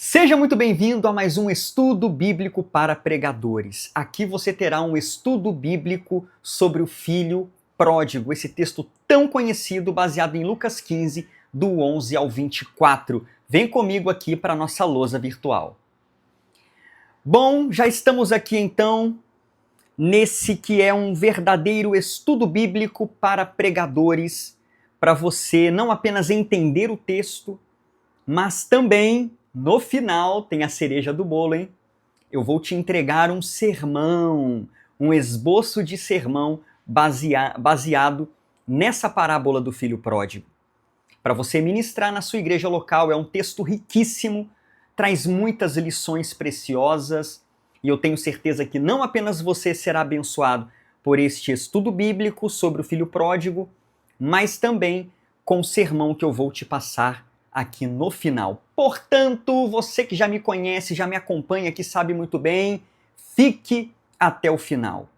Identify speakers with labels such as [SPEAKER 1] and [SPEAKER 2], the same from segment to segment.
[SPEAKER 1] Seja muito bem-vindo a mais um estudo bíblico para pregadores. Aqui você terá um estudo bíblico sobre o filho pródigo, esse texto tão conhecido baseado em Lucas 15, do 11 ao 24. Vem comigo aqui para a nossa lousa virtual. Bom, já estamos aqui então nesse que é um verdadeiro estudo bíblico para pregadores, para você não apenas entender o texto, mas também no final tem a cereja do bolo, hein? Eu vou te entregar um sermão, um esboço de sermão baseado nessa parábola do filho pródigo. Para você ministrar na sua igreja local, é um texto riquíssimo, traz muitas lições preciosas, e eu tenho certeza que não apenas você será abençoado por este estudo bíblico sobre o filho pródigo, mas também com o sermão que eu vou te passar aqui no final. Portanto, você que já me conhece, já me acompanha, que sabe muito bem, fique até o final.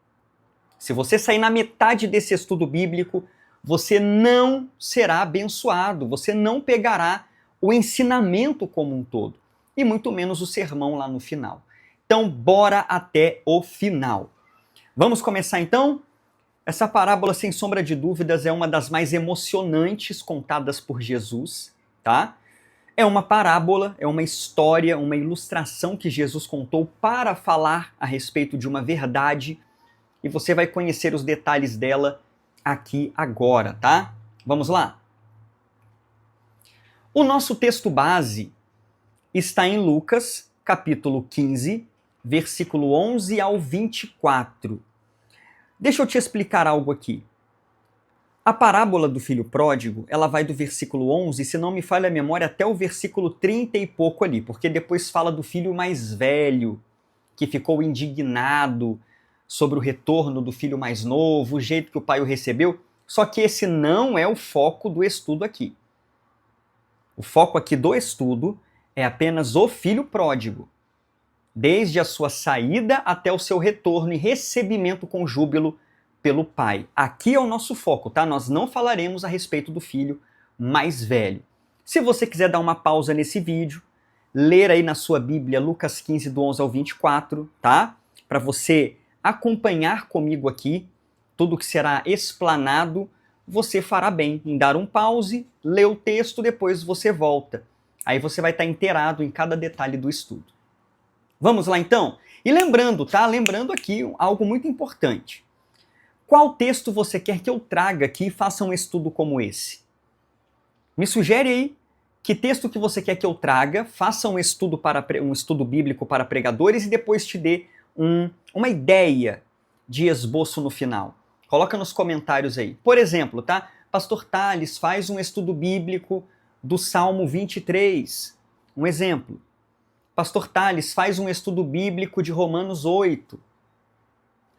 [SPEAKER 1] Se você sair na metade desse estudo bíblico, você não será abençoado, você não pegará o ensinamento como um todo, e muito menos o sermão lá no final. Então, bora até o final. Vamos começar então? Essa parábola, sem sombra de dúvidas, é uma das mais emocionantes contadas por Jesus. Tá? É uma parábola, é uma história, uma ilustração que Jesus contou para falar a respeito de uma verdade, e você vai conhecer os detalhes dela aqui agora, tá? Vamos lá? O nosso texto base está em Lucas, capítulo 15, versículo 11 ao 24. Deixa eu te explicar algo aqui. A parábola do filho pródigo, ela vai do versículo 11, se não me falha a memória, até o versículo 30 e pouco ali, porque depois fala do filho mais velho, que ficou indignado sobre o retorno do filho mais novo, o jeito que o pai o recebeu, só que esse não é o foco do estudo aqui. O foco aqui do estudo é apenas o filho pródigo, desde a sua saída até o seu retorno e recebimento com júbilo pelo pai. Aqui é o nosso foco, tá? Nós não falaremos a respeito do filho mais velho. Se você quiser dar uma pausa nesse vídeo, ler aí na sua Bíblia Lucas 15, do 11 ao 24, tá? Para você acompanhar comigo aqui tudo que será explanado, você fará bem em dar um pause, ler o texto, depois você volta. Aí você vai estar inteirado em cada detalhe do estudo. Vamos lá então? E lembrando, tá? Lembrando aqui algo muito importante. Qual texto você quer que eu traga aqui e faça um estudo como esse? Me sugere aí que texto que você quer que eu traga, faça um estudo bíblico para pregadores e depois te dê uma ideia de esboço no final. Coloca nos comentários aí. Por exemplo, tá? Pastor Thales faz um estudo bíblico do Salmo 23. Um exemplo. Pastor Thales faz um estudo bíblico de Romanos 8.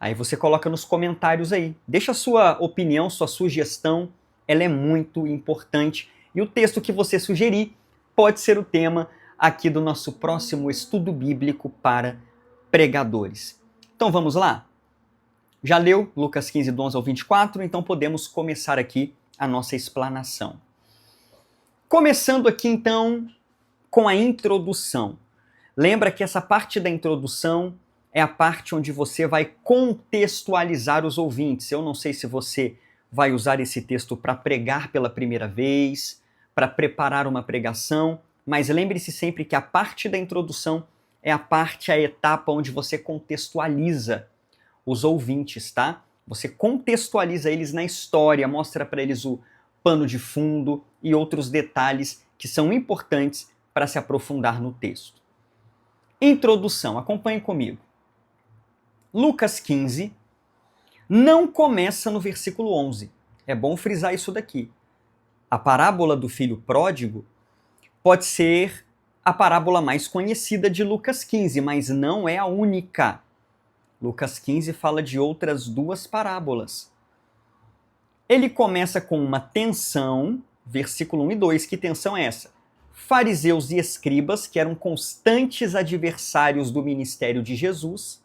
[SPEAKER 1] Aí você coloca nos comentários aí. Deixa a sua opinião, sua sugestão, ela é muito importante. E o texto que você sugerir pode ser o tema aqui do nosso próximo estudo bíblico para pregadores. Então vamos lá? Já leu Lucas 15, do 11 ao 24? Então podemos começar aqui a nossa explanação. Começando aqui então com a introdução. Lembra que essa parte da introdução é a parte onde você vai contextualizar os ouvintes. Eu não sei se você vai usar esse texto para pregar pela primeira vez, para preparar uma pregação, mas lembre-se sempre que a parte da introdução é a etapa onde você contextualiza os ouvintes, tá? Você contextualiza eles na história, mostra para eles o pano de fundo e outros detalhes que são importantes para se aprofundar no texto. Introdução, acompanhe comigo. Lucas 15 não começa no versículo 11. É bom frisar isso daqui. A parábola do filho pródigo pode ser a parábola mais conhecida de Lucas 15, mas não é a única. Lucas 15 fala de outras duas parábolas. Ele começa com uma tensão, versículo 1 e 2. Que tensão é essa? Fariseus e escribas, que eram constantes adversários do ministério de Jesus,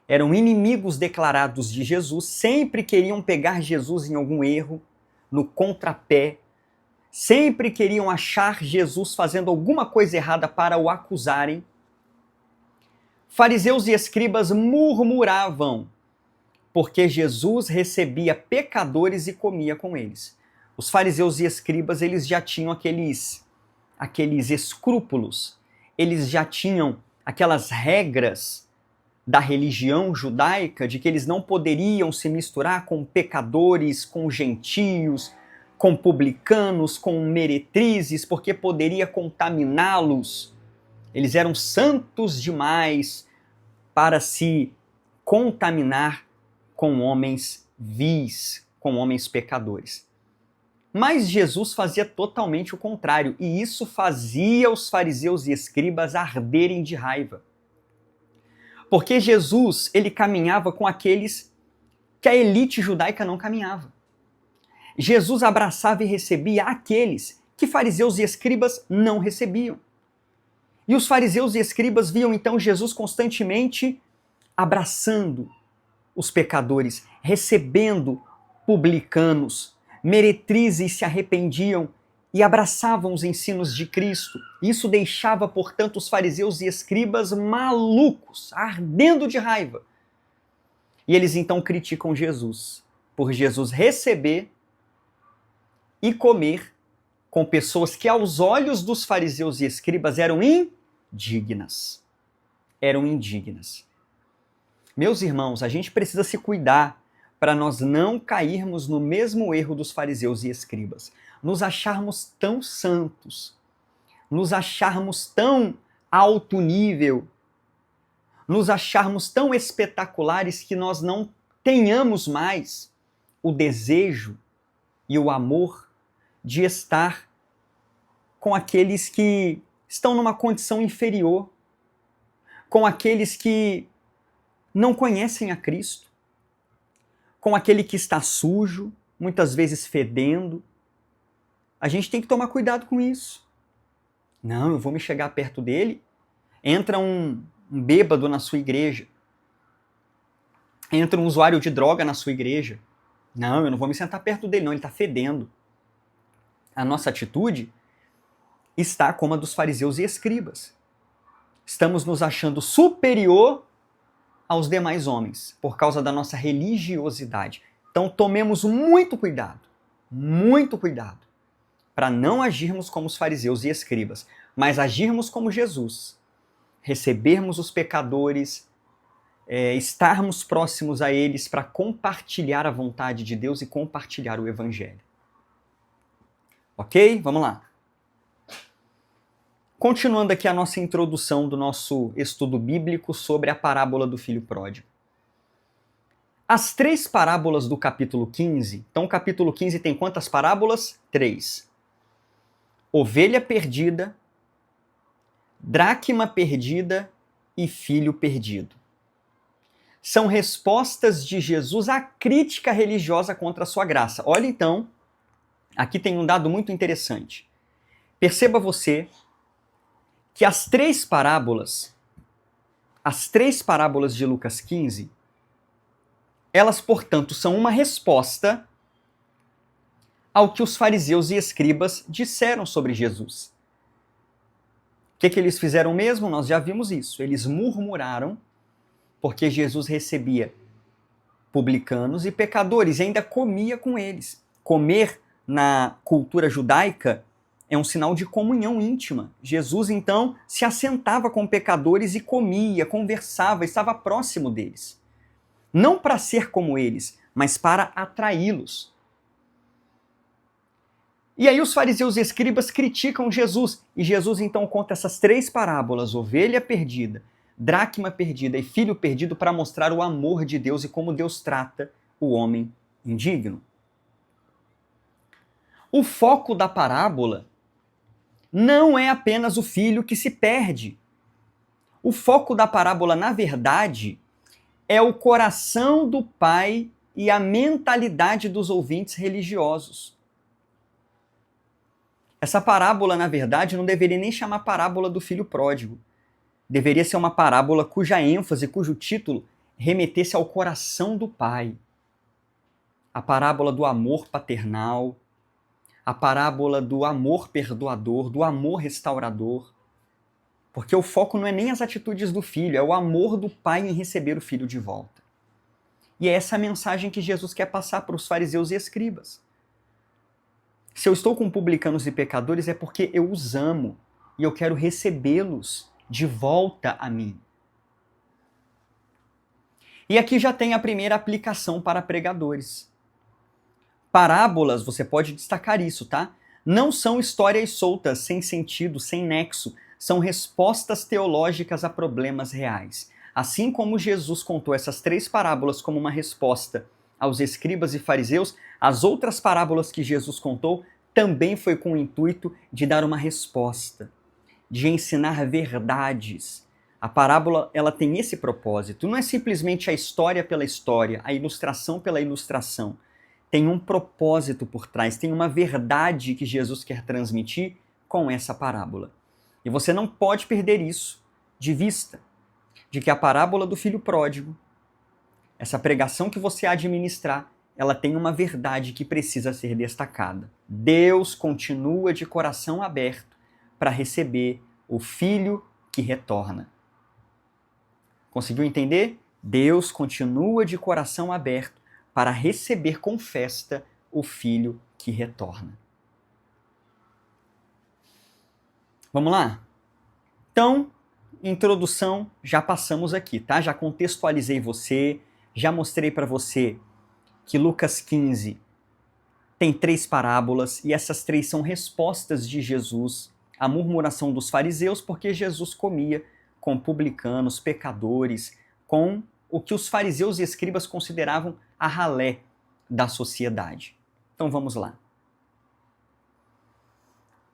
[SPEAKER 1] eram inimigos declarados de Jesus, sempre queriam pegar Jesus em algum erro, no contrapé, sempre queriam achar Jesus fazendo alguma coisa errada para o acusarem, fariseus e escribas murmuravam, porque Jesus recebia pecadores e comia com eles. Os fariseus e escribas, eles já tinham aqueles escrúpulos, eles já tinham aquelas regras da religião judaica de que eles não poderiam se misturar com pecadores, com gentios, com publicanos, com meretrizes, porque poderia contaminá-los. Eles eram santos demais para se contaminar com homens vis, com homens pecadores. Mas Jesus fazia totalmente o contrário, e isso fazia os fariseus e escribas arderem de raiva. Porque Jesus, ele caminhava com aqueles que a elite judaica não caminhava. Jesus abraçava e recebia aqueles que fariseus e escribas não recebiam. E os fariseus e escribas viam então Jesus constantemente abraçando os pecadores, recebendo publicanos, meretrizes se arrependiam e abraçavam os ensinos de Cristo. Isso deixava, portanto, os fariseus e escribas malucos, ardendo de raiva. E eles então criticam Jesus, por Jesus receber e comer com pessoas que aos olhos dos fariseus e escribas eram indignas. Eram indignas. Meus irmãos, a gente precisa se cuidar para nós não cairmos no mesmo erro dos fariseus e escribas. Nos acharmos tão santos, nos acharmos tão alto nível, nos acharmos tão espetaculares que nós não tenhamos mais o desejo e o amor de estar com aqueles que estão numa condição inferior, com aqueles que não conhecem a Cristo, com aquele que está sujo, muitas vezes fedendo. A gente tem que tomar cuidado com isso. Não, eu vou me chegar perto dele. Entra um bêbado na sua igreja. Entra um usuário de droga na sua igreja. Não, eu não vou me sentar perto dele, não, ele está fedendo. A nossa atitude está como a dos fariseus e escribas. Estamos nos achando superior aos demais homens, por causa da nossa religiosidade. Então tomemos muito cuidado, para não agirmos como os fariseus e escribas, mas agirmos como Jesus, recebermos os pecadores, estarmos próximos a eles para compartilhar a vontade de Deus e compartilhar o Evangelho. Ok? Vamos lá. Continuando aqui a nossa introdução do nosso estudo bíblico sobre a parábola do filho pródigo. As 3 parábolas do capítulo 15, então o capítulo 15 tem quantas parábolas? 3. Ovelha perdida, dracma perdida e filho perdido. São respostas de Jesus à crítica religiosa contra a sua graça. Olha então, aqui tem um dado muito interessante. Perceba você que as 3 parábolas de Lucas 15, elas, portanto, são uma resposta ao que os fariseus e escribas disseram sobre Jesus. O que eles fizeram mesmo? Nós já vimos isso. Eles murmuraram porque Jesus recebia publicanos e pecadores e ainda comia com eles. Comer na cultura judaica é um sinal de comunhão íntima. Jesus, então, se assentava com pecadores e comia, conversava, estava próximo deles. Não para ser como eles, mas para atraí-los. E aí os fariseus e escribas criticam Jesus. E Jesus, então, conta essas 3 parábolas, ovelha perdida, dracma perdida e filho perdido, para mostrar o amor de Deus e como Deus trata o homem indigno. O foco da parábola não é apenas o filho que se perde. O foco da parábola, na verdade, é o coração do pai e a mentalidade dos ouvintes religiosos. Essa parábola, na verdade, não deveria nem chamar parábola do filho pródigo. Deveria ser uma parábola cuja ênfase, cujo título remetesse ao coração do pai. A parábola do amor paternal, a parábola do amor perdoador, do amor restaurador. Porque o foco não é nem as atitudes do filho, é o amor do pai em receber o filho de volta. E é essa a mensagem que Jesus quer passar para os fariseus e escribas. Se eu estou com publicanos e pecadores é porque eu os amo e eu quero recebê-los de volta a mim. E aqui já tem a primeira aplicação para pregadores. Parábolas, você pode destacar isso, tá? Não são histórias soltas, sem sentido, sem nexo. São respostas teológicas a problemas reais. Assim como Jesus contou essas 3 parábolas como uma resposta aos escribas e fariseus, as outras parábolas que Jesus contou também foi com o intuito de dar uma resposta, de ensinar verdades. A parábola, ela tem esse propósito. Não é simplesmente a história pela história, a ilustração pela ilustração. Tem um propósito por trás, tem uma verdade que Jesus quer transmitir com essa parábola. E você não pode perder isso de vista, de que a parábola do filho pródigo, essa pregação que você administrar, ela tem uma verdade que precisa ser destacada. Deus continua de coração aberto para receber o filho que retorna. Conseguiu entender? Deus continua de coração aberto para receber com festa o filho que retorna. Vamos lá? Então, introdução, já passamos aqui, tá? Já contextualizei você, já mostrei para você que Lucas 15 tem 3 parábolas e essas 3 são respostas de Jesus à murmuração dos fariseus, porque Jesus comia com publicanos, pecadores, com o que os fariseus e escribas consideravam a ralé da sociedade. Então vamos lá.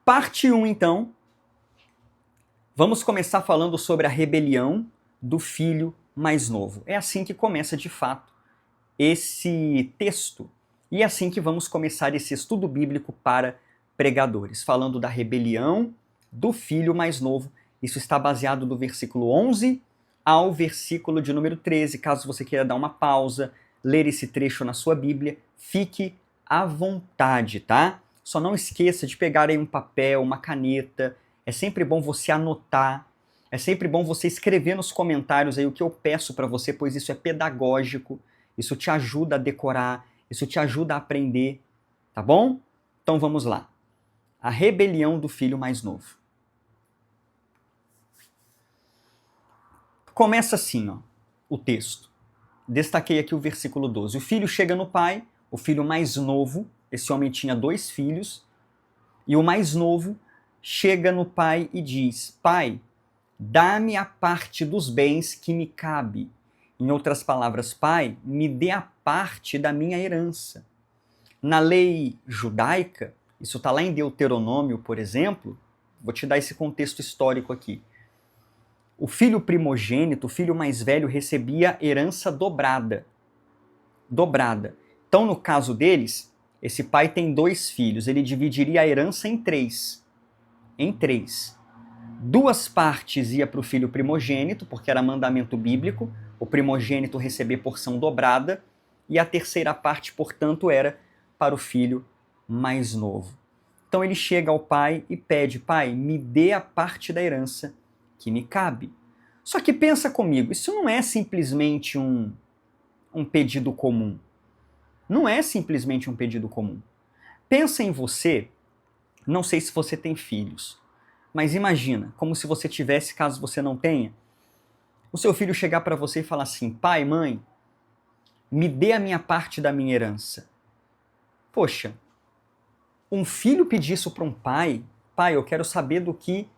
[SPEAKER 1] Parte 1, então. Vamos começar falando sobre a rebelião do filho mais novo. É assim que começa, de fato, esse texto. E é assim que vamos começar esse estudo bíblico para pregadores, falando da rebelião do filho mais novo. Isso está baseado do versículo 11 ao versículo de número 13. Caso você queira dar uma pausa, ler esse trecho na sua Bíblia, fique à vontade, tá? Só não esqueça de pegar aí um papel, uma caneta. É sempre bom você anotar, é sempre bom você escrever nos comentários aí o que eu peço para você, pois isso é pedagógico, isso te ajuda a decorar, isso te ajuda a aprender, tá bom? Então vamos lá. A rebelião do filho mais novo. Começa assim, ó, o texto. Destaquei aqui o versículo 12. O filho chega no pai, o filho mais novo, esse homem tinha 2 filhos, e o mais novo chega no pai e diz: Pai, dá-me a parte dos bens que me cabe. Em outras palavras, pai, me dê a parte da minha herança. Na lei judaica, isso está lá em Deuteronômio, por exemplo, vou te dar esse contexto histórico aqui. O filho primogênito, o filho mais velho, recebia herança dobrada. Dobrada. Então, no caso deles, esse pai tem 2 filhos, ele dividiria a herança em 3. Em 3. 2 partes ia para o filho primogênito, porque era mandamento bíblico, o primogênito receber porção dobrada, e a terceira parte, portanto, era para o filho mais novo. Então ele chega ao pai e pede: pai, me dê a parte da herança que me cabe. Só que pensa comigo, isso não é simplesmente um pedido comum. Não é simplesmente um pedido comum. Pensa em você, não sei se você tem filhos, mas imagina, como se você tivesse, caso você não tenha, o seu filho chegar para você e falar assim: pai, mãe, me dê a minha parte da minha herança. Poxa, um filho pedir isso para um pai: pai, eu quero saber do que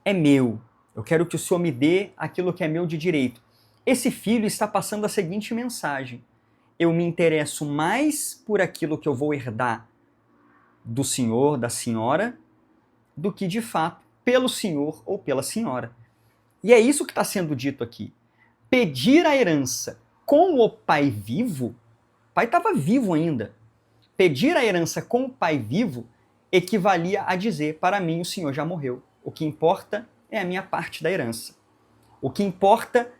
[SPEAKER 1] é meu, eu quero que o senhor me dê aquilo que é meu de direito. Esse filho está passando a seguinte mensagem: eu me interesso mais por aquilo que eu vou herdar do senhor, da senhora, do que de fato pelo senhor ou pela senhora. E é isso que está sendo dito aqui. Pedir a herança com o pai vivo, o pai estava vivo ainda. Pedir a herança com o pai vivo equivalia a dizer: para mim o senhor já morreu. O que importa é a minha parte da herança. O que importa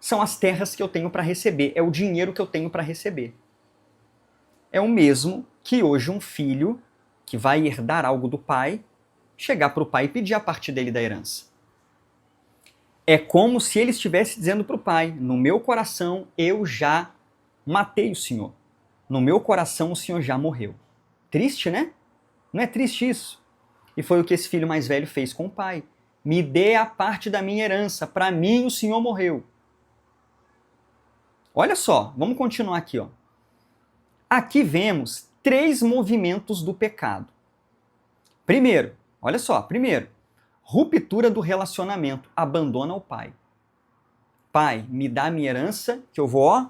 [SPEAKER 1] são as terras que eu tenho para receber, é o dinheiro que eu tenho para receber. É o mesmo que hoje um filho que vai herdar algo do pai, chegar para o pai e pedir a parte dele da herança. É como se ele estivesse dizendo para o pai: no meu coração eu já matei o senhor. No meu coração o senhor já morreu. Triste, né? Não é triste isso? E foi o que esse filho mais velho fez com o pai. Me dê a parte da minha herança. Para mim o senhor morreu. Olha só, vamos continuar aqui, ó. Aqui vemos 3 movimentos do pecado. Primeiro, olha só, ruptura do relacionamento, abandona o pai. Pai, me dá a minha herança que eu vou, ó,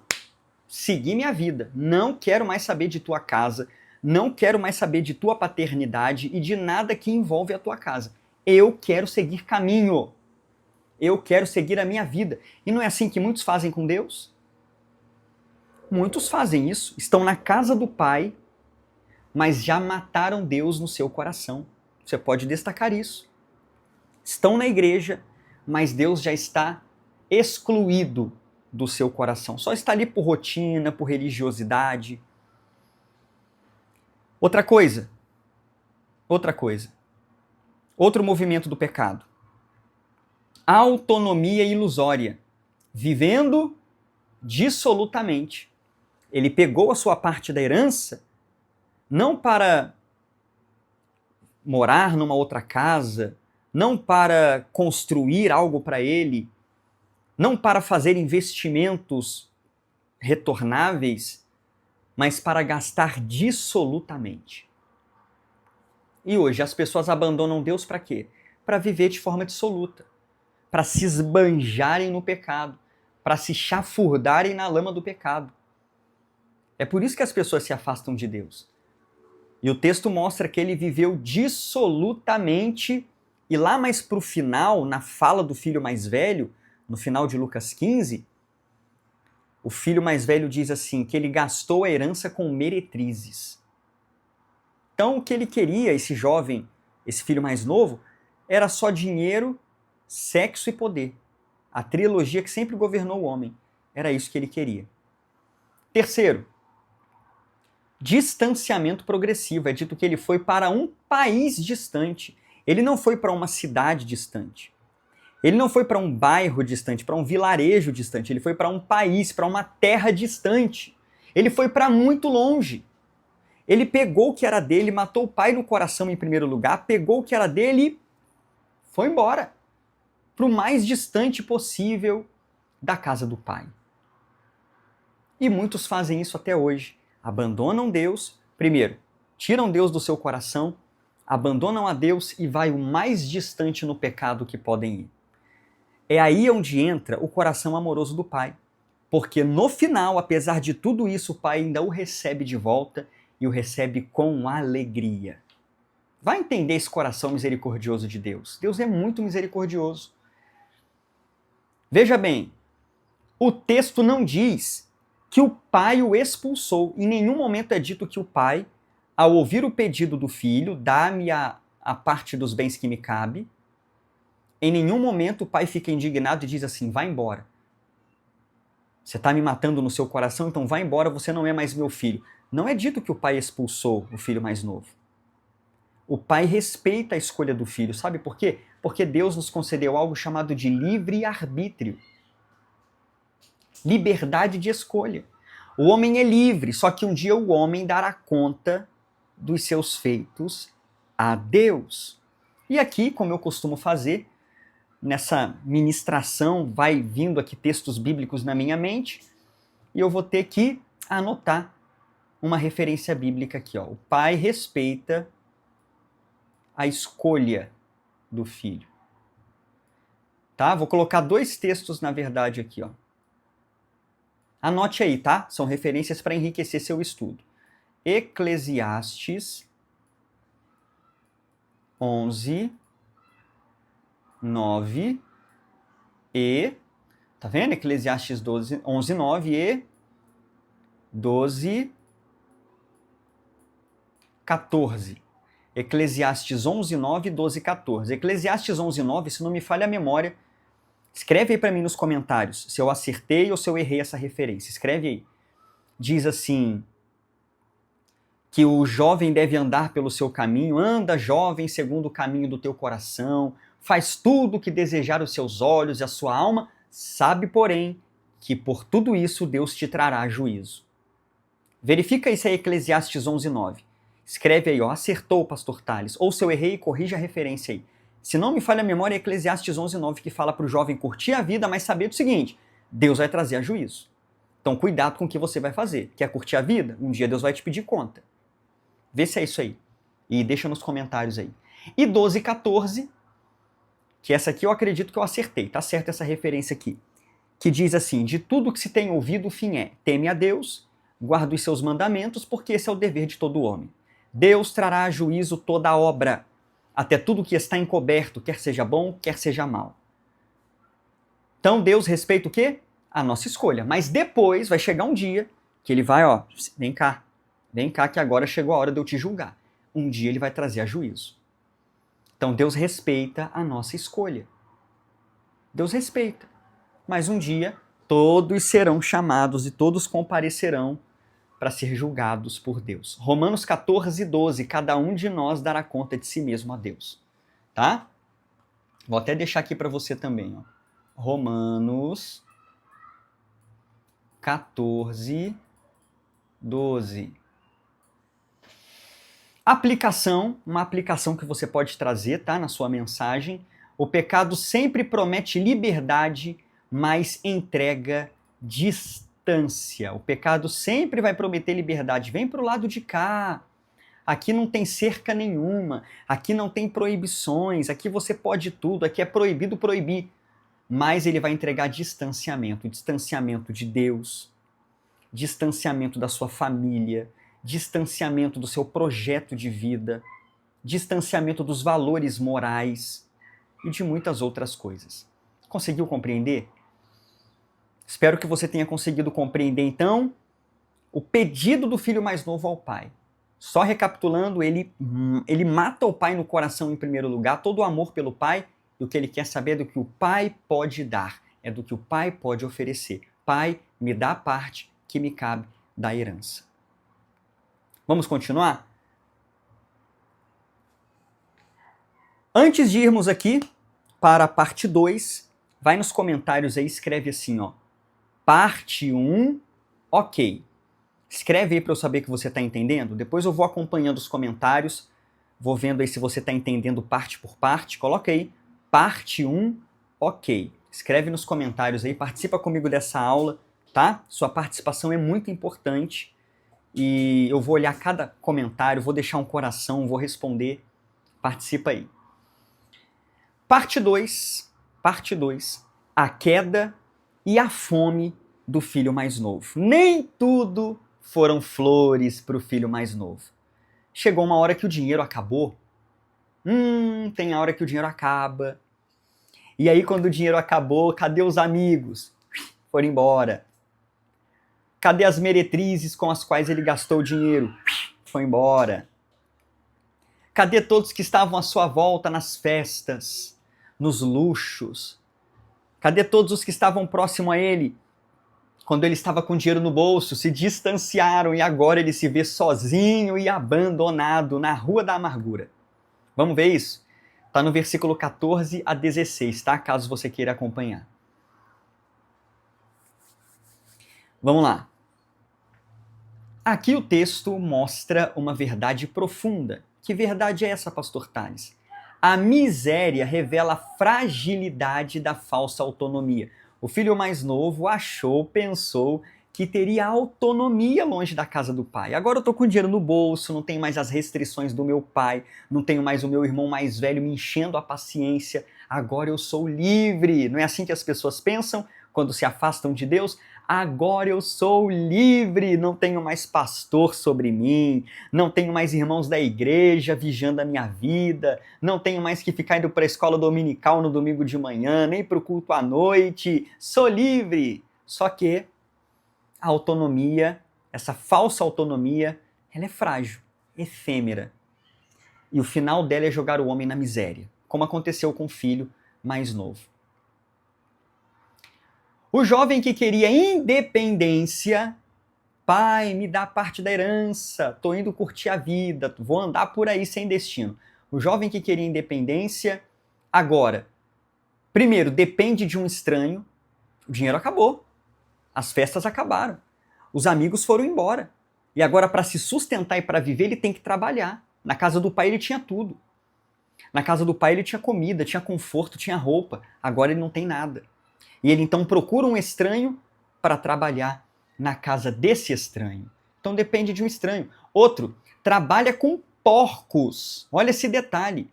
[SPEAKER 1] seguir minha vida. Não quero mais saber de tua casa, não quero mais saber de tua paternidade e de nada que envolve a tua casa. Eu quero seguir caminho. Eu quero seguir a minha vida. E não é assim que muitos fazem com Deus? Muitos fazem isso, estão na casa do Pai, mas já mataram Deus no seu coração. Você pode destacar isso. Estão na igreja, mas Deus já está excluído do seu coração. Só está ali por rotina, por religiosidade. Outra coisa. Outro movimento do pecado. Autonomia ilusória. Vivendo dissolutamente. Ele pegou a sua parte da herança não para morar numa outra casa, não para construir algo para ele, não para fazer investimentos retornáveis, mas para gastar dissolutamente. E hoje as pessoas abandonam Deus para quê? Para viver de forma dissoluta, para se esbanjarem no pecado, para se chafurdarem na lama do pecado. É por isso que as pessoas se afastam de Deus. E o texto mostra que ele viveu dissolutamente, e lá mais para o final, na fala do filho mais velho, no final de Lucas 15, o filho mais velho diz assim, que ele gastou a herança com meretrizes. Então o que ele queria, esse jovem, esse filho mais novo, era só dinheiro, sexo e poder. A trilogia que sempre governou o homem. Era isso que ele queria. Terceiro, distanciamento progressivo. É dito que ele foi para um país distante. Ele não foi para uma cidade distante. Ele não foi para um bairro distante, para um vilarejo distante. Ele foi para um país, para uma terra distante. Ele foi para muito longe. Ele pegou o que era dele, matou o pai no coração em primeiro lugar, pegou o que era dele e foi embora. Para o mais distante possível da casa do pai. E muitos fazem isso até hoje. Abandonam Deus, primeiro, tiram Deus do seu coração, abandonam a Deus e vai o mais distante no pecado que podem ir. É aí onde entra o coração amoroso do Pai. Porque no final, apesar de tudo isso, o Pai ainda o recebe de volta e o recebe com alegria. Vai entender esse coração misericordioso de Deus. Deus é muito misericordioso. Veja bem, o texto não diz que o pai o expulsou. Em nenhum momento é dito que o pai, ao ouvir o pedido do filho, dá-me a parte dos bens que me cabe, em nenhum momento o pai fica indignado e diz assim, vai embora. Você está me matando no seu coração, então vai embora, você não é mais meu filho. Não é dito que o pai expulsou o filho mais novo. O pai respeita a escolha do filho. Sabe por quê? Porque Deus nos concedeu algo chamado de livre-arbítrio. Liberdade de escolha. O homem é livre, só que um dia o homem dará conta dos seus feitos a Deus. E aqui, como eu costumo fazer, nessa ministração vai vindo aqui textos bíblicos na minha mente e eu vou ter que anotar uma referência bíblica aqui. Ó. O pai respeita a escolha do filho. Tá? Vou colocar 2 textos, na verdade, aqui. Ó. Anote aí, tá? São referências para enriquecer seu estudo. Eclesiastes 11, 9 e... Tá vendo? Eclesiastes 11, 9 e 12, 14. Eclesiastes 11, 9, 12, 14. Eclesiastes 11, 9, se não me falha a memória, escreve aí para mim nos comentários se eu acertei ou se eu errei essa referência. Escreve aí. Diz assim, que o jovem deve andar pelo seu caminho, anda, jovem, segundo o caminho do teu coração, faz tudo o que desejar os seus olhos e a sua alma, sabe, porém, que por tudo isso Deus te trará juízo. Verifica isso aí, Eclesiastes 11:9. Escreve aí, ó, acertou, pastor Tales. Ou se eu errei, corrija a referência aí. Se não me falha a memória, é Eclesiastes 11:9 que fala para o jovem curtir a vida, mas saber do seguinte, Deus vai trazer a juízo. Então cuidado com o que você vai fazer. Quer curtir a vida? Um dia Deus vai te pedir conta. Vê se é isso aí. E deixa nos comentários aí. E 12:14, que essa aqui eu acredito que eu acertei. Tá certa essa referência aqui. Que diz assim, de tudo que se tem ouvido, o fim é, teme a Deus, guarda os seus mandamentos, porque esse é o dever de todo homem. Deus trará a juízo toda a obra, até tudo que está encoberto, quer seja bom, quer seja mal. Então Deus respeita o quê? A nossa escolha. Mas depois vai chegar um dia que ele vai, ó, vem cá que agora chegou a hora de eu te julgar. Um dia ele vai trazer a juízo. Então Deus respeita a nossa escolha. Deus respeita. Mas um dia todos serão chamados e todos comparecerão para ser julgados por Deus. Romanos 14:12, cada um de nós dará conta de si mesmo a Deus. Tá? Vou até deixar aqui para você também, ó. Romanos 14:12. Aplicação, uma aplicação que você pode trazer, tá, na sua mensagem. O pecado sempre promete liberdade, mas entrega distância. O pecado sempre vai prometer liberdade. Vem para o lado de cá. Aqui não tem cerca nenhuma. Aqui não tem proibições. Aqui você pode tudo. Aqui é proibido proibir. Mas ele vai entregar distanciamento. Distanciamento de Deus. Distanciamento da sua família. Distanciamento do seu projeto de vida. Distanciamento dos valores morais. E de muitas outras coisas. Conseguiu compreender? Espero que você tenha conseguido compreender, então, o pedido do filho mais novo ao pai. Só recapitulando, ele mata o pai no coração em primeiro lugar, todo o amor pelo pai, e o que ele quer saber é do que o pai pode dar, é do que o pai pode oferecer. Pai, me dá a parte que me cabe da herança. Vamos continuar? Antes de irmos aqui para a parte 2, vai nos comentários aí, escreve assim, ó. Parte 1, ok. Escreve aí para eu saber que você está entendendo. Depois eu vou acompanhando os comentários, vou vendo aí se você está entendendo parte por parte. Coloca aí, parte 1, ok. Escreve nos comentários aí, participa comigo dessa aula, tá? Sua participação é muito importante e eu vou olhar cada comentário, vou deixar um coração, vou responder. Participa aí. Parte 2, a queda e a fome do filho mais novo. Nem tudo foram flores para o filho mais novo. Chegou uma hora que o dinheiro acabou. Tem a hora que o dinheiro acaba. E aí quando o dinheiro acabou, cadê os amigos? Foram embora. Cadê as meretrizes com as quais ele gastou o dinheiro? Foi embora. Cadê todos que estavam à sua volta nas festas, nos luxos? Cadê todos os que estavam próximo a ele? Quando ele estava com dinheiro no bolso, se distanciaram e agora ele se vê sozinho e abandonado na rua da amargura. Vamos ver isso? Está no versículo 14 a 16, tá? Caso você queira acompanhar. Vamos lá. Aqui o texto mostra uma verdade profunda. Que verdade é essa, pastor Tales? A miséria revela a fragilidade da falsa autonomia. O filho mais novo pensou que teria autonomia longe da casa do pai. Agora eu tô com dinheiro no bolso, não tenho mais as restrições do meu pai, não tenho mais o meu irmão mais velho me enchendo a paciência. Agora eu sou livre. Não é assim que as pessoas pensam quando se afastam de Deus? Agora eu sou livre, não tenho mais pastor sobre mim, não tenho mais irmãos da igreja vigiando a minha vida, não tenho mais que ficar indo para a escola dominical no domingo de manhã, nem para o culto à noite, sou livre. Só que a autonomia, essa falsa autonomia, ela é frágil, efêmera. E o final dela é jogar o homem na miséria, como aconteceu com o filho mais novo. O jovem que queria independência pai, me dá parte da herança, tô indo curtir a vida, vou andar por aí sem destino. O jovem que queria independência, agora, primeiro, depende de um estranho, o dinheiro acabou, as festas acabaram, os amigos foram embora. E agora, para se sustentar e para viver, ele tem que trabalhar. Na casa do pai ele tinha tudo. Na casa do pai ele tinha comida, tinha conforto, tinha roupa. Agora ele não tem nada. E ele então procura um estranho para trabalhar na casa desse estranho. Então depende de um estranho. Outro, trabalha com porcos. Olha esse detalhe.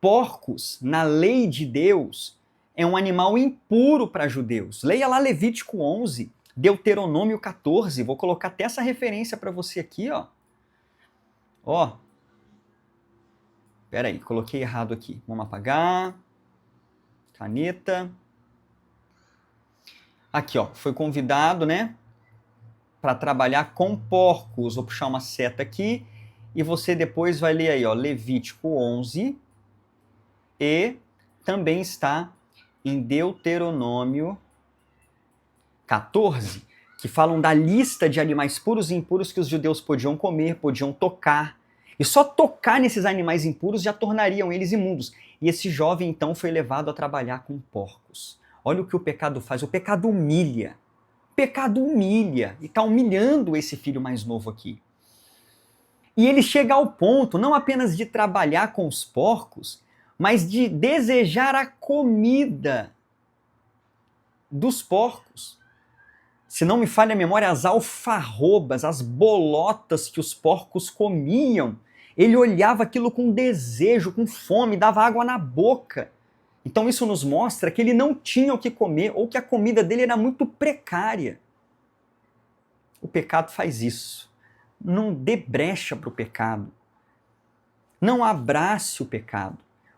[SPEAKER 1] Porcos, na lei de Deus, é um animal impuro para judeus. Leia lá Levítico 11, Deuteronômio 14. Vou colocar até essa referência para você aqui, ó. Ó. Pera aí, coloquei errado aqui. Vamos apagar. Caneta. Aqui, ó. Foi convidado, né? Para trabalhar com porcos. Vou puxar uma seta aqui. E você depois vai ler aí, ó. Levítico 11. E também está em Deuteronômio 14, que falam da lista de animais puros e impuros que os judeus podiam comer, podiam tocar. E só tocar nesses animais impuros já tornariam eles imundos. E esse jovem, então, foi levado a trabalhar com porcos. Olha o que o pecado faz. O pecado humilha. O pecado humilha. E está humilhando esse filho mais novo aqui. E ele chega ao ponto, não apenas de trabalhar com os porcos, mas de desejar a comida dos porcos. Se não me falha a memória, as alfarrobas, as bolotas que os porcos comiam, ele olhava aquilo com desejo, com fome, dava água na boca. Então isso nos mostra que ele não tinha o que comer ou que a comida dele era muito precária. O pecado faz isso. Não dê brecha para o pecado. Não abrace o pecado.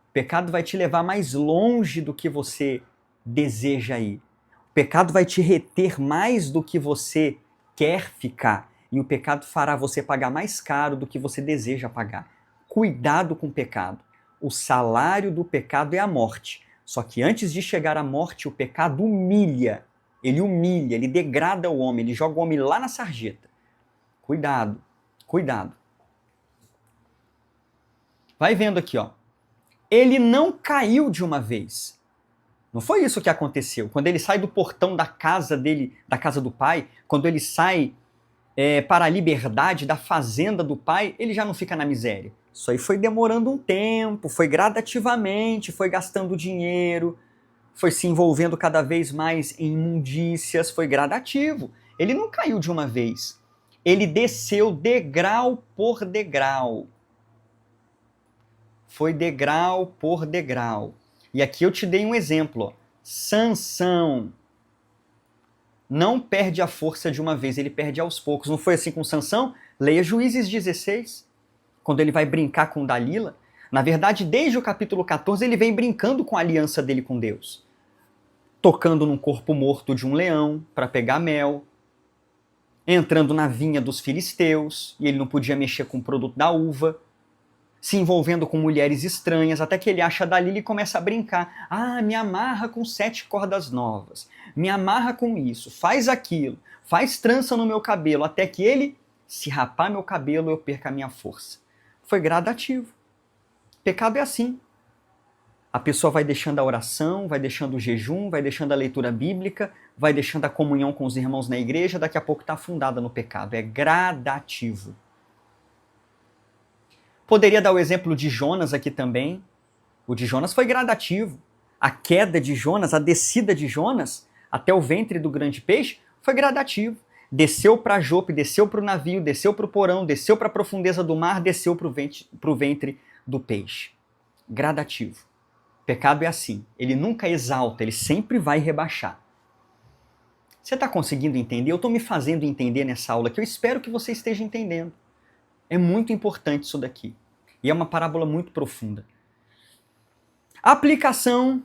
[SPEAKER 1] O pecado vai te levar mais longe do que você deseja ir. O pecado vai te reter mais do que você quer ficar. E o pecado fará você pagar mais caro do que você deseja pagar. Cuidado com o pecado. O salário do pecado é a morte. Só que antes de chegar à morte, o pecado humilha. Ele degrada o homem, ele joga o homem lá na sarjeta. Cuidado, cuidado. Vai vendo aqui, ó. Ele não caiu de uma vez. Não foi isso que aconteceu. Quando ele sai do portão da casa dele, da casa do pai, quando ele sai para a liberdade da fazenda do pai, ele já não fica na miséria. Isso aí foi demorando um tempo, foi gradativamente, foi gastando dinheiro, foi se envolvendo cada vez mais em imundícias, foi gradativo. Ele não caiu de uma vez. Ele desceu degrau por degrau. Foi degrau por degrau. E aqui eu te dei um exemplo. Ó. Sansão não perde a força de uma vez, ele perde aos poucos. Não foi assim com Sansão? Leia Juízes 16, quando ele vai brincar com Dalila. Na verdade, desde o capítulo 14, ele vem brincando com a aliança dele com Deus. Tocando num corpo morto de um leão para pegar mel. Entrando na vinha dos filisteus, e ele não podia mexer com o produto da uva. Se envolvendo com mulheres estranhas, até que ele acha Dalila e começa a brincar. Ah, me amarra com 7 cordas novas, me amarra com isso, faz aquilo, faz trança no meu cabelo, até que ele, se rapar meu cabelo, eu perca a minha força. Foi gradativo. Pecado é assim. A pessoa vai deixando a oração, vai deixando o jejum, vai deixando a leitura bíblica, vai deixando a comunhão com os irmãos na igreja, daqui a pouco está afundada no pecado. É gradativo. Poderia dar o exemplo de Jonas aqui também. O de Jonas foi gradativo. A queda de Jonas, a descida de Jonas até o ventre do grande peixe foi gradativo. Desceu para Jope, desceu para o navio, desceu para o porão, desceu para a profundeza do mar, desceu para o ventre do peixe. Gradativo. O pecado é assim. Ele nunca exalta, ele sempre vai rebaixar. Você está conseguindo entender? Eu estou me fazendo entender nessa aula que eu espero que você esteja entendendo. É muito importante isso daqui. E é uma parábola muito profunda. Aplicação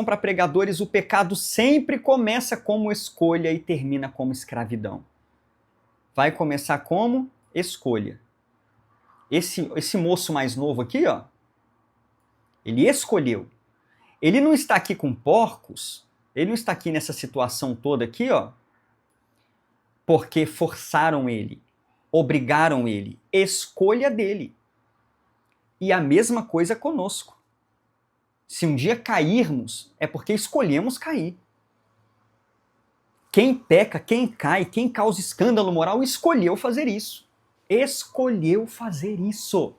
[SPEAKER 1] para pregadores, o pecado sempre começa como escolha e termina como escravidão. Vai começar como escolha. Esse moço mais novo aqui, ó, ele escolheu. Ele não está aqui com porcos, ele não está aqui nessa situação toda aqui, ó, porque forçaram ele, obrigaram ele, escolha dele. E a mesma coisa conosco. Se um dia cairmos, é porque escolhemos cair. Quem peca, quem cai, quem causa escândalo moral, escolheu fazer isso. Escolheu fazer isso.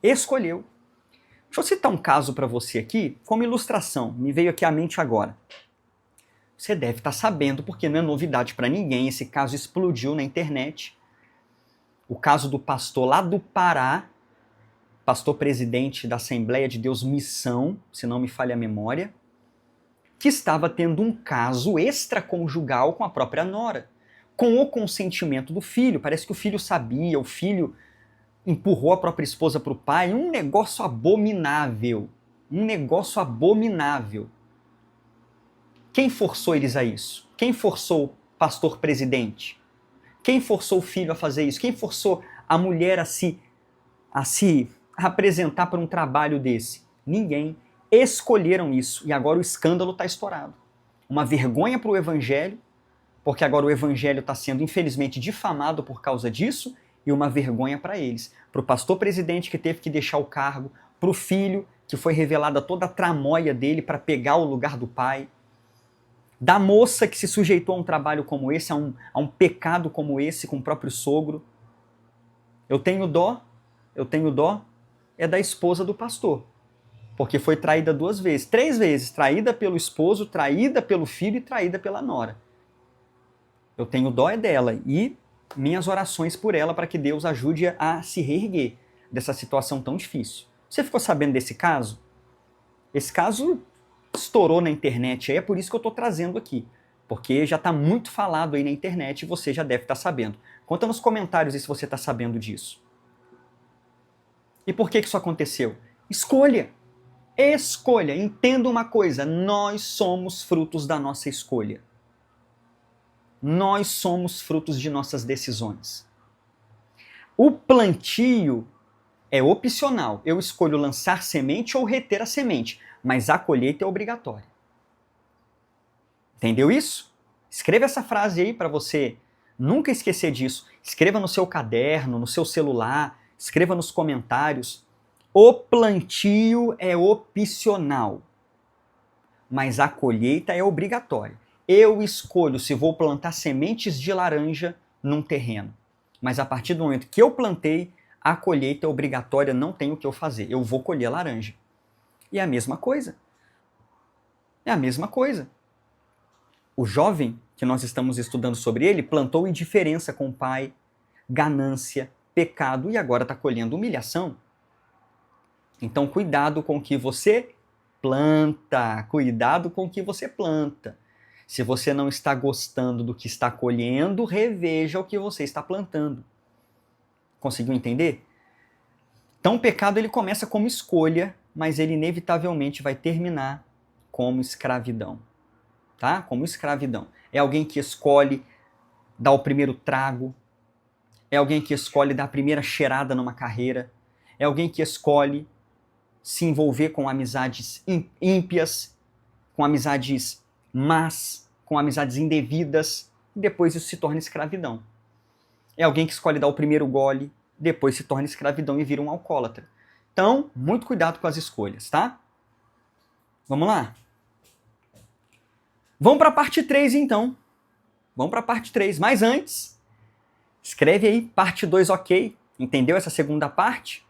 [SPEAKER 1] Escolheu. Deixa eu citar um caso para você aqui, como ilustração. Me veio aqui à mente agora. Você deve estar sabendo, porque não é novidade para ninguém, esse caso explodiu na internet. O caso do pastor lá do Pará, pastor presidente da Assembleia de Deus Missão, se não me falha a memória, que estava tendo um caso extraconjugal com a própria nora, com o consentimento do filho. Parece que o filho sabia, o filho empurrou a própria esposa para o pai. Um negócio abominável. Um negócio abominável. Quem forçou eles a isso? Quem forçou o pastor presidente? Quem forçou o filho a fazer isso? Quem forçou a mulher a se apresentar para um trabalho desse? Ninguém. Escolheram isso e agora o escândalo está estourado. Uma vergonha para o evangelho, porque agora o evangelho está sendo infelizmente difamado por causa disso, e uma vergonha para eles. Para o pastor presidente que teve que deixar o cargo, para o filho que foi revelada toda a tramóia dele para pegar o lugar do pai, da moça que se sujeitou a um trabalho como esse, a um pecado como esse com o próprio sogro. Eu tenho dó é da esposa do pastor, porque foi traída 2 vezes, 3 vezes, traída pelo esposo, traída pelo filho e traída pela nora. Eu tenho dó é dela e minhas orações por ela para que Deus ajude a se reerguer dessa situação tão difícil. Você ficou sabendo desse caso? Esse caso estourou na internet, é por isso que eu estou trazendo aqui, porque já está muito falado aí na internet e você já deve estar sabendo. Conta nos comentários aí se você está sabendo disso. E por que isso aconteceu? Escolha! Escolha! Entenda uma coisa, nós somos frutos da nossa escolha. Nós somos frutos de nossas decisões. O plantio é opcional. Eu escolho lançar semente ou reter a semente, mas a colheita é obrigatória. Entendeu isso? Escreva essa frase aí para você nunca esquecer disso. Escreva no seu caderno, no seu celular, escreva nos comentários. O plantio é opcional, mas a colheita é obrigatória. Eu escolho se vou plantar sementes de laranja num terreno, mas a partir do momento que eu plantei, a colheita é obrigatória, não tem o que eu fazer. Eu vou colher laranja. E é a mesma coisa. É a mesma coisa. O jovem que nós estamos estudando sobre ele plantou indiferença com o pai, ganância, pecado e agora está colhendo humilhação. Então cuidado com o que você planta. Cuidado com o que você planta. Se você não está gostando do que está colhendo, reveja o que você está plantando. Conseguiu entender? Então o pecado ele começa como escolha, mas ele inevitavelmente vai terminar como escravidão. Tá? Como escravidão. É alguém que escolhe dar o primeiro trago, é alguém que escolhe dar a primeira cheirada numa carreira, é alguém que escolhe se envolver com amizades ímpias, com amizades más, com amizades indevidas, e depois isso se torna escravidão. É alguém que escolhe dar o primeiro gole, depois se torna escravidão e vira um alcoólatra. Então, muito cuidado com as escolhas, tá? Vamos lá? Vamos para a parte 3, então. Vamos para a parte 3. Mas antes, escreve aí, parte 2 ok. Entendeu essa segunda parte?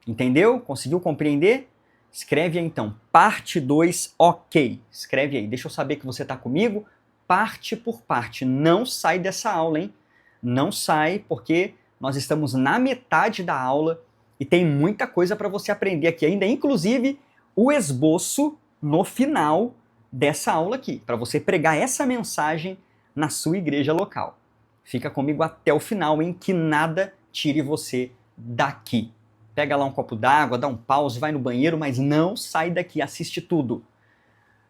[SPEAKER 1] Entendeu? Conseguiu compreender? Escreve aí, então, parte 2 ok. Escreve aí, deixa eu saber que você está comigo. Parte por parte. Não sai dessa aula, hein? Não sai, porque nós estamos na metade da aula e tem muita coisa para você aprender aqui ainda, inclusive o esboço no final dessa aula aqui, para você pregar essa mensagem na sua igreja local. Fica comigo até o final, hein? Que nada tire você daqui. Pega lá um copo d'água, dá um pause, vai no banheiro, mas não sai daqui, assiste tudo.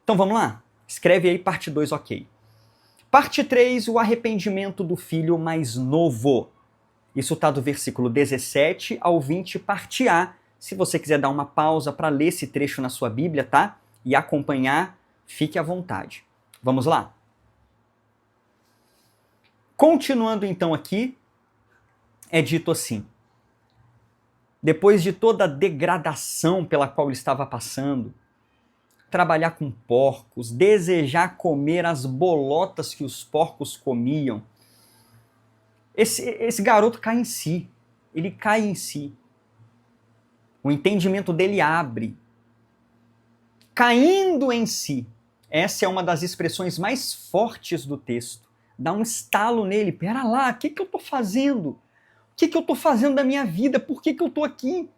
[SPEAKER 1] Então vamos lá? Escreve aí parte 2 ok. Parte 3, o arrependimento do filho mais novo. Isso está do versículo 17 ao 20, parte A. Se você quiser dar uma pausa para ler esse trecho na sua Bíblia, tá? E acompanhar, fique à vontade. Vamos lá? Continuando então aqui, é dito assim: depois de toda a degradação pela qual ele estava passando, trabalhar com porcos, desejar comer as bolotas que os porcos comiam, esse garoto cai em si. Ele cai em si. O entendimento dele abre. Caindo em si. Essa é uma das expressões mais fortes do texto. Dá um estalo nele. Pera lá, o que eu estou fazendo? O que eu estou fazendo da minha vida? Por que eu estou aqui?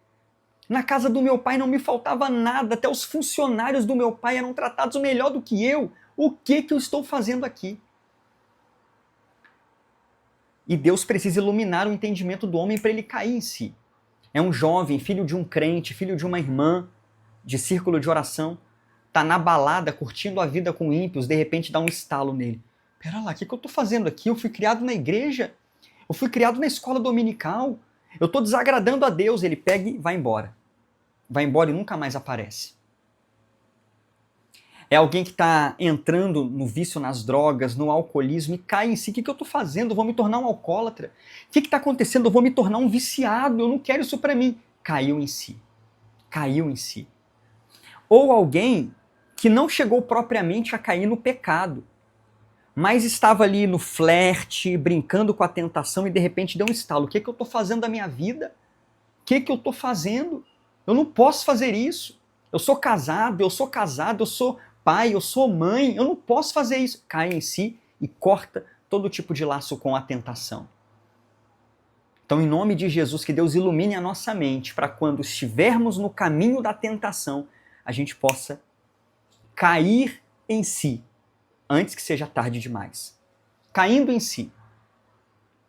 [SPEAKER 1] Na casa do meu pai não me faltava nada. Até os funcionários do meu pai eram tratados melhor do que eu. O que eu estou fazendo aqui? E Deus precisa iluminar o entendimento do homem para ele cair em si. É um jovem, filho de um crente, filho de uma irmã, de círculo de oração, tá na balada, curtindo a vida com ímpios, de repente dá um estalo nele. Pera lá, o que eu tô fazendo aqui? Eu fui criado na igreja, eu fui criado na escola dominical, eu tô desagradando a Deus. Ele pega e vai embora. Vai embora e nunca mais aparece. É alguém que está entrando no vício, nas drogas, no alcoolismo e cai em si. O que eu estou fazendo? Eu vou me tornar um alcoólatra? O que está acontecendo? Eu vou me tornar um viciado. Eu não quero isso para mim. Caiu em si. Caiu em si. Ou alguém que não chegou propriamente a cair no pecado, mas estava ali no flerte, brincando com a tentação e de repente deu um estalo. O que eu estou fazendo da minha vida? O que eu estou fazendo? Eu não posso fazer isso. Eu sou casado, eu sou pai, eu sou mãe, eu não posso fazer isso. Cai em si e corta todo tipo de laço com a tentação. Então, em nome de Jesus, que Deus ilumine a nossa mente para quando estivermos no caminho da tentação, a gente possa cair em si antes que seja tarde demais. Caindo em si.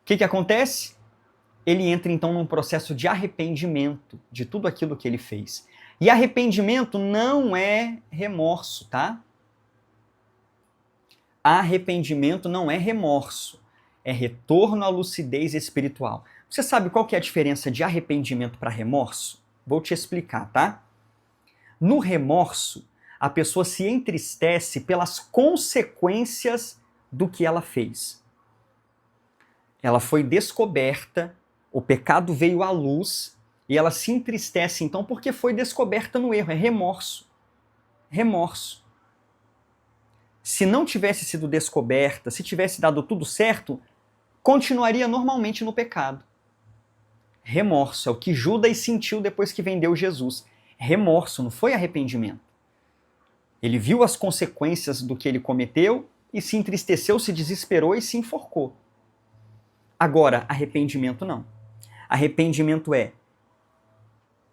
[SPEAKER 1] O que acontece? Ele entra então num processo de arrependimento de tudo aquilo que ele fez. E arrependimento não é remorso, tá? Arrependimento não é remorso, é retorno à lucidez espiritual. Você sabe qual que é a diferença de arrependimento para remorso? Vou te explicar, tá? No remorso, a pessoa se entristece pelas consequências do que ela fez. Ela foi descoberta, o pecado veio à luz, e ela se entristece, então, porque foi descoberta no erro. É remorso. Remorso. Se não tivesse sido descoberta, se tivesse dado tudo certo, continuaria normalmente no pecado. Remorso é o que Judas sentiu depois que vendeu Jesus. Remorso, não foi arrependimento. Ele viu as consequências do que ele cometeu e se entristeceu, se desesperou e se enforcou. Agora, arrependimento não. Arrependimento é: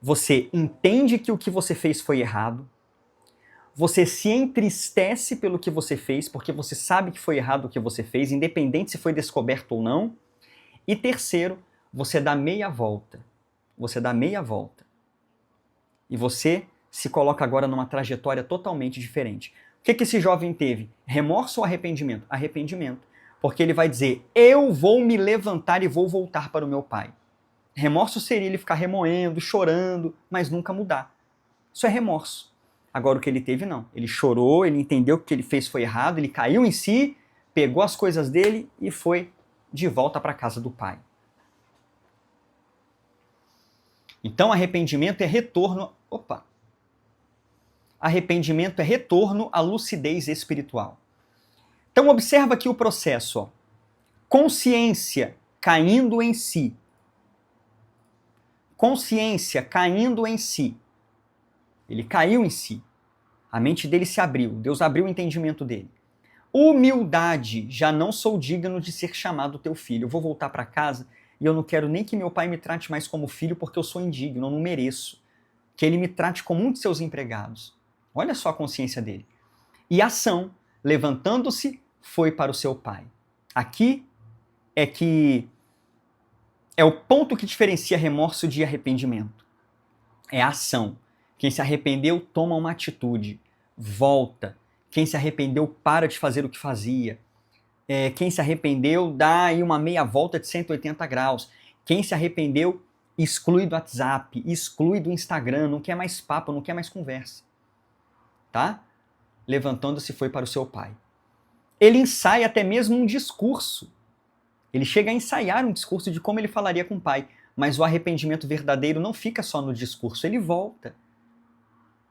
[SPEAKER 1] você entende que o que você fez foi errado, você se entristece pelo que você fez, porque você sabe que foi errado o que você fez, independente se foi descoberto ou não. E terceiro, você dá meia volta. Você dá meia volta. E você se coloca agora numa trajetória totalmente diferente. O que esse jovem teve? Remorso ou arrependimento? Arrependimento. Porque ele vai dizer: eu vou me levantar e vou voltar para o meu pai. Remorso seria ele ficar remoendo, chorando, mas nunca mudar. Isso é remorso. Agora o que ele teve não. Ele chorou, ele entendeu que o que ele fez foi errado, ele caiu em si, pegou as coisas dele e foi de volta para a casa do pai. Então arrependimento é retorno... Arrependimento é retorno à lucidez espiritual. Então observa aqui o processo. Ó. Consciência caindo em si. Consciência caindo em si. Ele caiu em si. A mente dele se abriu. Deus abriu o entendimento dele. Humildade. Já não sou digno de ser chamado teu filho. Eu vou voltar para casa e eu não quero nem que meu pai me trate mais como filho porque eu sou indigno, eu não mereço. Que ele me trate como um de seus empregados. Olha só a consciência dele. E ação. Levantando-se, foi para o seu pai. Aqui é o ponto que diferencia remorso de arrependimento. É a ação. Quem se arrependeu toma uma atitude, volta. Quem se arrependeu para de fazer o que fazia. Quem se arrependeu dá aí uma meia volta de 180 graus. Quem se arrependeu exclui do WhatsApp, exclui do Instagram, não quer mais papo, não quer mais conversa. Tá? Levantando-se foi para o seu pai. Ele ensaia até mesmo um discurso. Ele chega a ensaiar um discurso de como ele falaria com o pai, mas o arrependimento verdadeiro não fica só no discurso, ele volta.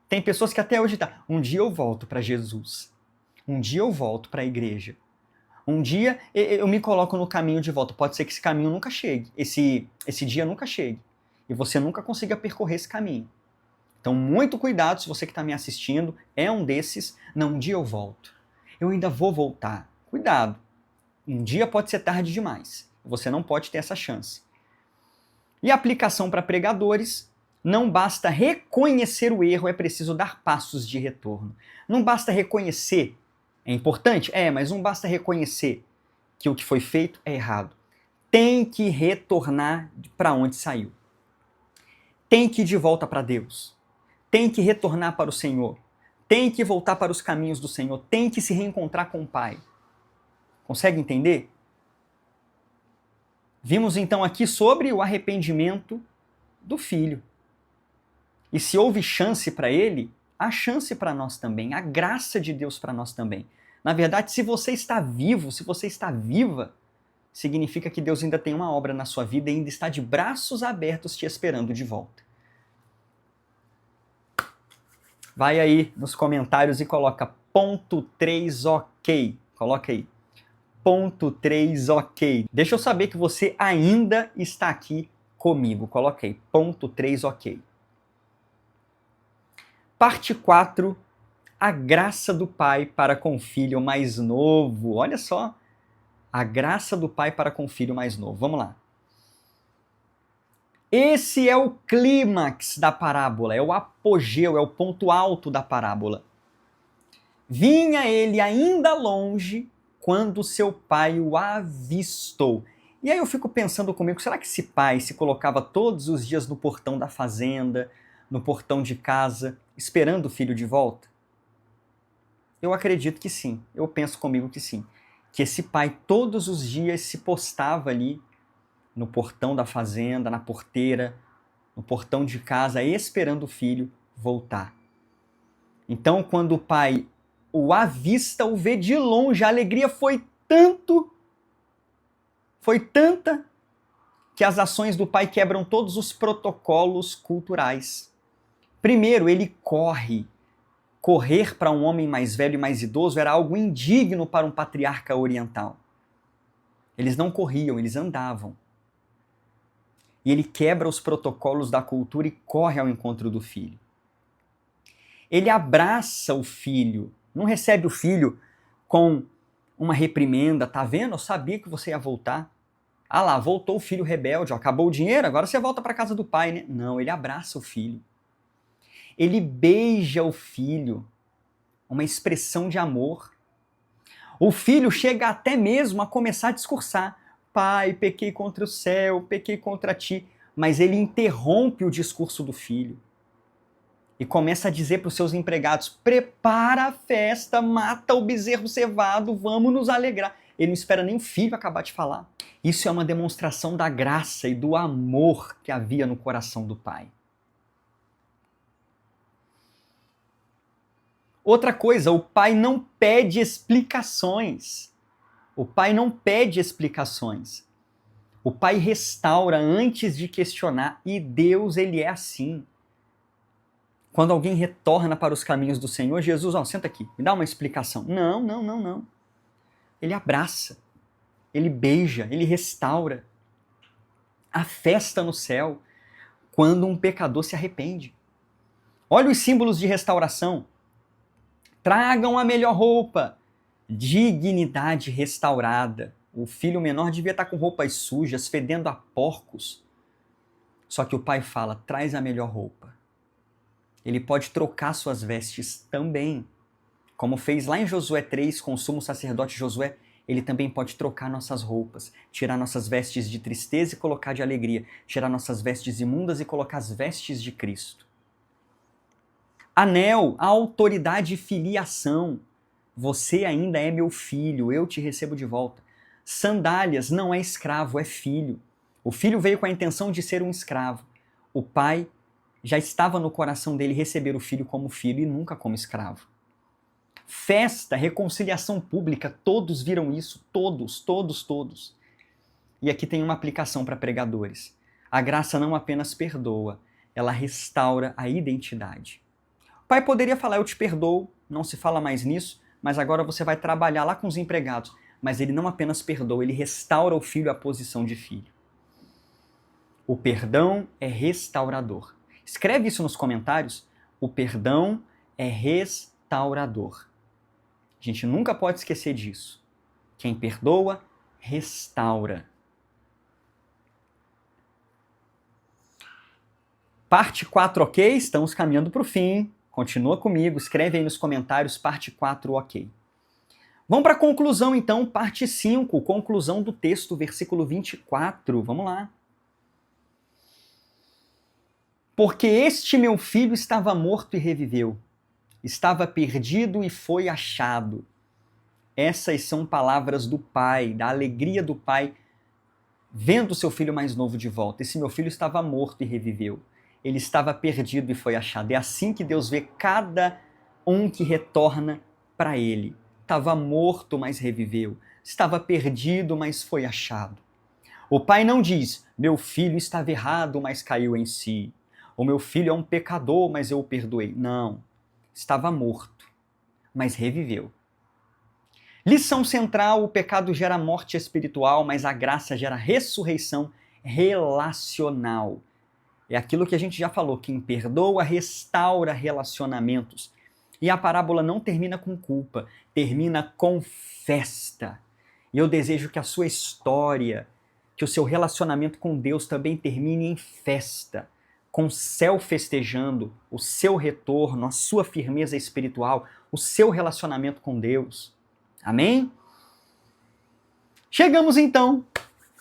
[SPEAKER 1] Tem pessoas que até hoje um dia eu volto para Jesus, um dia eu volto para a igreja, um dia eu me coloco no caminho de volta. Pode ser que esse caminho nunca chegue, esse dia nunca chegue, e você nunca consiga percorrer esse caminho. Então, muito cuidado se você que está me assistindo é um desses. Não, um dia eu volto. Eu ainda vou voltar. Cuidado. Um dia pode ser tarde demais. Você não pode ter essa chance. E a aplicação para pregadores: não basta reconhecer o erro, é preciso dar passos de retorno. Não basta reconhecer. É importante? É, mas não basta reconhecer que o que foi feito é errado. Tem que retornar para onde saiu. Tem que ir de volta para Deus. Tem que retornar para o Senhor, tem que voltar para os caminhos do Senhor, tem que se reencontrar com o Pai. Consegue entender? Vimos então aqui sobre o arrependimento do filho. E se houve chance para ele, há chance para nós também, a graça de Deus para nós também. Na verdade, se você está vivo, se você está viva, significa que Deus ainda tem uma obra na sua vida e ainda está de braços abertos te esperando de volta. Vai aí nos comentários e coloca ponto 3 ok. Coloca aí. Ponto 3 ok. Deixa eu saber que você ainda está aqui comigo. Coloca aí. Ponto 3 ok. Parte 4. A graça do pai para com o filho mais novo. Olha só. A graça do pai para com o filho mais novo. Vamos lá. Esse é o clímax da parábola, é o apogeu, é o ponto alto da parábola. Vinha ele ainda longe quando seu pai o avistou. E aí eu fico pensando comigo, será que esse pai se colocava todos os dias no portão da fazenda, no portão de casa, esperando o filho de volta? Eu acredito que sim, eu penso comigo que sim. Que esse pai todos os dias se postava ali, no portão da fazenda, na porteira, no portão de casa, esperando o filho voltar. Então, quando o pai o avista, o vê de longe, a alegria foi tanta, que as ações do pai quebram todos os protocolos culturais. Primeiro, ele corre. Correr para um homem mais velho e mais idoso era algo indigno para um patriarca oriental. Eles não corriam, eles andavam. E ele quebra os protocolos da cultura e corre ao encontro do filho. Ele abraça o filho, não recebe o filho com uma reprimenda. Tá vendo? Eu sabia que você ia voltar. Ah lá, voltou o filho rebelde, ó, acabou o dinheiro, agora você volta para a casa do pai, né? Não, ele abraça o filho. Ele beija o filho, uma expressão de amor. O filho chega até mesmo a começar a discursar. Pai, pequei contra o céu, pequei contra ti. Mas ele interrompe o discurso do filho e começa a dizer para os seus empregados: prepara a festa, mata o bezerro cevado, vamos nos alegrar. Ele não espera nem o filho acabar de falar. Isso é uma demonstração da graça e do amor que havia no coração do pai. Outra coisa, o pai não pede explicações. O pai não pede explicações. O pai restaura antes de questionar, e Deus, ele é assim. Quando alguém retorna para os caminhos do Senhor, Jesus, ó, senta aqui, me dá uma explicação. Não. Ele abraça, ele beija, ele restaura. A festa no céu quando um pecador se arrepende. Olha os símbolos de restauração. Tragam a melhor roupa. Dignidade restaurada. O filho menor devia estar com roupas sujas, fedendo a porcos. Só que o pai fala: traz a melhor roupa. Ele pode trocar suas vestes também. Como fez lá em Josué 3 com o sumo sacerdote Josué, ele também pode trocar nossas roupas, tirar nossas vestes de tristeza e colocar de alegria, tirar nossas vestes imundas e colocar as vestes de Cristo. Anel, a autoridade e filiação. Você ainda é meu filho, eu te recebo de volta. Sandálias, não é escravo, é filho. O filho veio com a intenção de ser um escravo. O pai já estava no coração dele receber o filho como filho e nunca como escravo. Festa, reconciliação pública, todos viram isso, todos. E aqui tem uma aplicação para pregadores. A graça não apenas perdoa, ela restaura a identidade. O pai poderia falar, eu te perdoo, não se fala mais nisso, mas agora você vai trabalhar lá com os empregados. Mas ele não apenas perdoa, ele restaura o filho à posição de filho. O perdão é restaurador. Escreve isso nos comentários. O perdão é restaurador. A gente nunca pode esquecer disso. Quem perdoa, restaura. Parte 4, ok? Estamos caminhando para o fim. Continua comigo, escreve aí nos comentários, parte 4, ok. Vamos para a conclusão então, parte 5, conclusão do texto, versículo 24. Vamos lá. Porque este meu filho estava morto e reviveu, estava perdido e foi achado. Essas são palavras do pai, da alegria do pai, vendo seu filho mais novo de volta. Esse meu filho estava morto e reviveu. Ele estava perdido e foi achado. É assim que Deus vê cada um que retorna para ele. Estava morto, mas reviveu. Estava perdido, mas foi achado. O pai não diz, meu filho estava errado, mas caiu em si. O meu filho é um pecador, mas eu o perdoei. Não. Estava morto, mas reviveu. Lição central, o pecado gera morte espiritual, mas a graça gera ressurreição relacional. É aquilo que a gente já falou, quem perdoa restaura relacionamentos. E a parábola não termina com culpa, termina com festa. E eu desejo que a sua história, que o seu relacionamento com Deus também termine em festa, com o céu festejando o seu retorno, a sua firmeza espiritual, o seu relacionamento com Deus. Amém? Chegamos então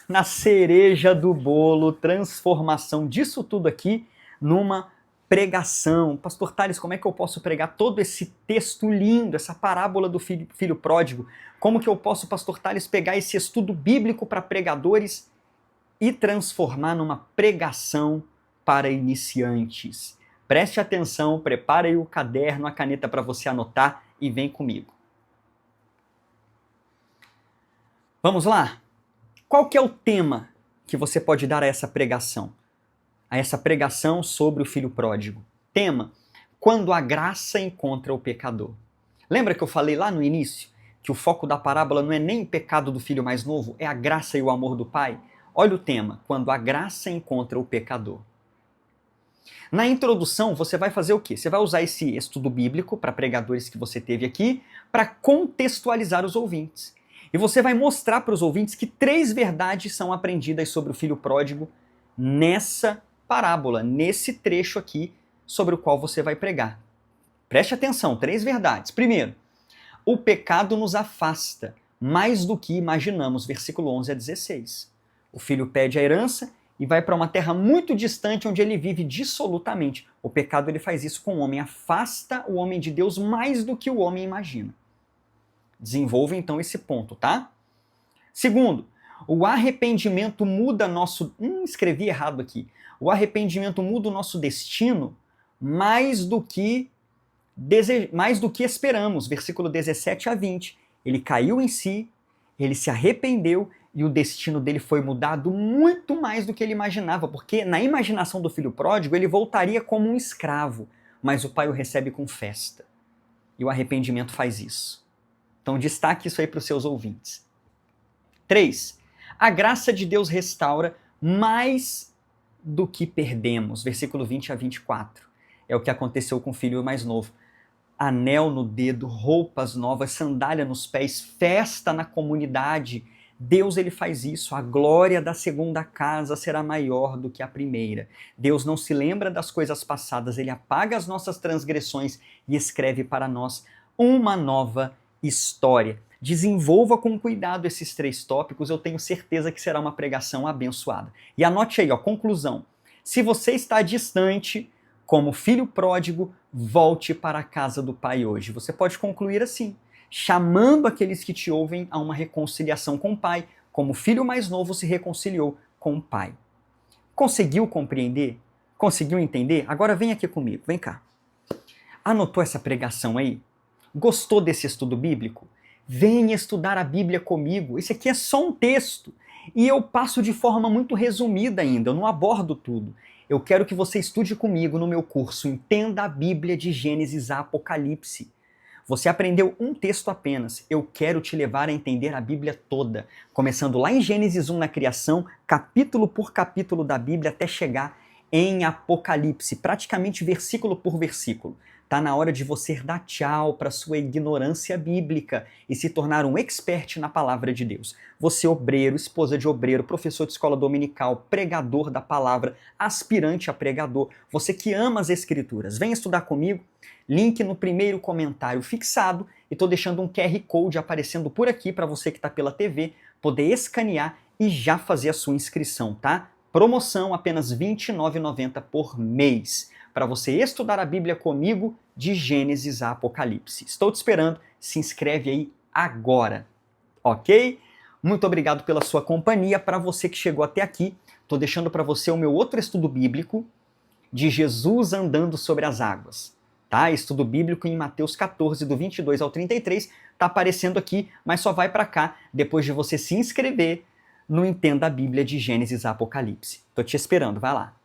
[SPEAKER 1] na cereja do bolo, transformação disso tudo aqui numa pregação. Pastor Thales, como é que eu posso pregar todo esse texto lindo, essa parábola do filho pródigo? Como que eu posso, Pastor Thales, pegar esse estudo bíblico para pregadores e transformar numa pregação para iniciantes? Preste atenção, prepare aí o caderno, a caneta para você anotar e vem comigo. Vamos lá? Qual que é o tema que você pode dar a essa pregação? A essa pregação sobre o filho pródigo. Tema: quando a graça encontra o pecador. Lembra que eu falei lá no início que o foco da parábola não é nem o pecado do filho mais novo, é a graça e o amor do pai? Olha o tema: quando a graça encontra o pecador. Na introdução, você vai fazer o quê? Você vai usar esse estudo bíblico para pregadores que você teve aqui para contextualizar os ouvintes. E você vai mostrar para os ouvintes que 3 verdades são aprendidas sobre o filho pródigo nessa parábola, nesse trecho aqui sobre o qual você vai pregar. Preste atenção, 3 verdades. Primeiro, o pecado nos afasta mais do que imaginamos, versículo 11 a 16. O filho pede a herança e vai para uma terra muito distante onde ele vive dissolutamente. O pecado ele faz isso com o homem, afasta o homem de Deus mais do que o homem imagina. Desenvolva então esse ponto, tá? Segundo, o arrependimento muda nosso... escrevi errado aqui. O arrependimento muda o nosso destino mais do que esperamos. Versículo 17 a 20. Ele caiu em si, ele se arrependeu e o destino dele foi mudado muito mais do que ele imaginava, porque na imaginação do filho pródigo ele voltaria como um escravo, mas o pai o recebe com festa. E o arrependimento faz isso. Então destaque isso aí para os seus ouvintes. 3. A graça de Deus restaura mais do que perdemos. Versículo 20 a 24. É o que aconteceu com o filho mais novo. Anel no dedo, roupas novas, sandália nos pés, festa na comunidade. Deus ele faz isso. A glória da segunda casa será maior do que a primeira. Deus não se lembra das coisas passadas, ele apaga as nossas transgressões e escreve para nós uma nova história. Desenvolva com cuidado esses 3 tópicos, eu tenho certeza que será uma pregação abençoada. E anote aí, conclusão. Se você está distante, como filho pródigo, volte para a casa do pai hoje. Você pode concluir assim, chamando aqueles que te ouvem a uma reconciliação com o pai, como o filho mais novo se reconciliou com o pai. Conseguiu compreender? Conseguiu entender? Agora vem aqui comigo, vem cá. Anotou essa pregação aí? Gostou desse estudo bíblico? Venha estudar a Bíblia comigo. Esse aqui é só um texto. E eu passo de forma muito resumida ainda, eu não abordo tudo. Eu quero que você estude comigo no meu curso Entenda a Bíblia de Gênesis a Apocalipse. Você aprendeu um texto apenas. Eu quero te levar a entender a Bíblia toda, começando lá em Gênesis 1 na criação, capítulo por capítulo da Bíblia, até chegar em Apocalipse, praticamente versículo por versículo. Tá na hora de você dar tchau para sua ignorância bíblica e se tornar um expert na palavra de Deus. Você obreiro, esposa de obreiro, professor de escola dominical, pregador da palavra, aspirante a pregador, você que ama as escrituras, vem estudar comigo. Link no primeiro comentário fixado e estou deixando um QR Code aparecendo por aqui para você que está pela TV poder escanear e já fazer a sua inscrição, tá? Promoção apenas R$ 29,90 por mês para você estudar a Bíblia comigo de Gênesis a Apocalipse. Estou te esperando, se inscreve aí agora, ok? Muito obrigado pela sua companhia. Para você que chegou até aqui, estou deixando para você o meu outro estudo bíblico de Jesus andando sobre as águas. Tá? Estudo bíblico em Mateus 14, do 22 ao 33, tá aparecendo aqui, mas só vai para cá depois de você se inscrever no Entenda a Bíblia de Gênesis a Apocalipse. Tô te esperando, vai lá.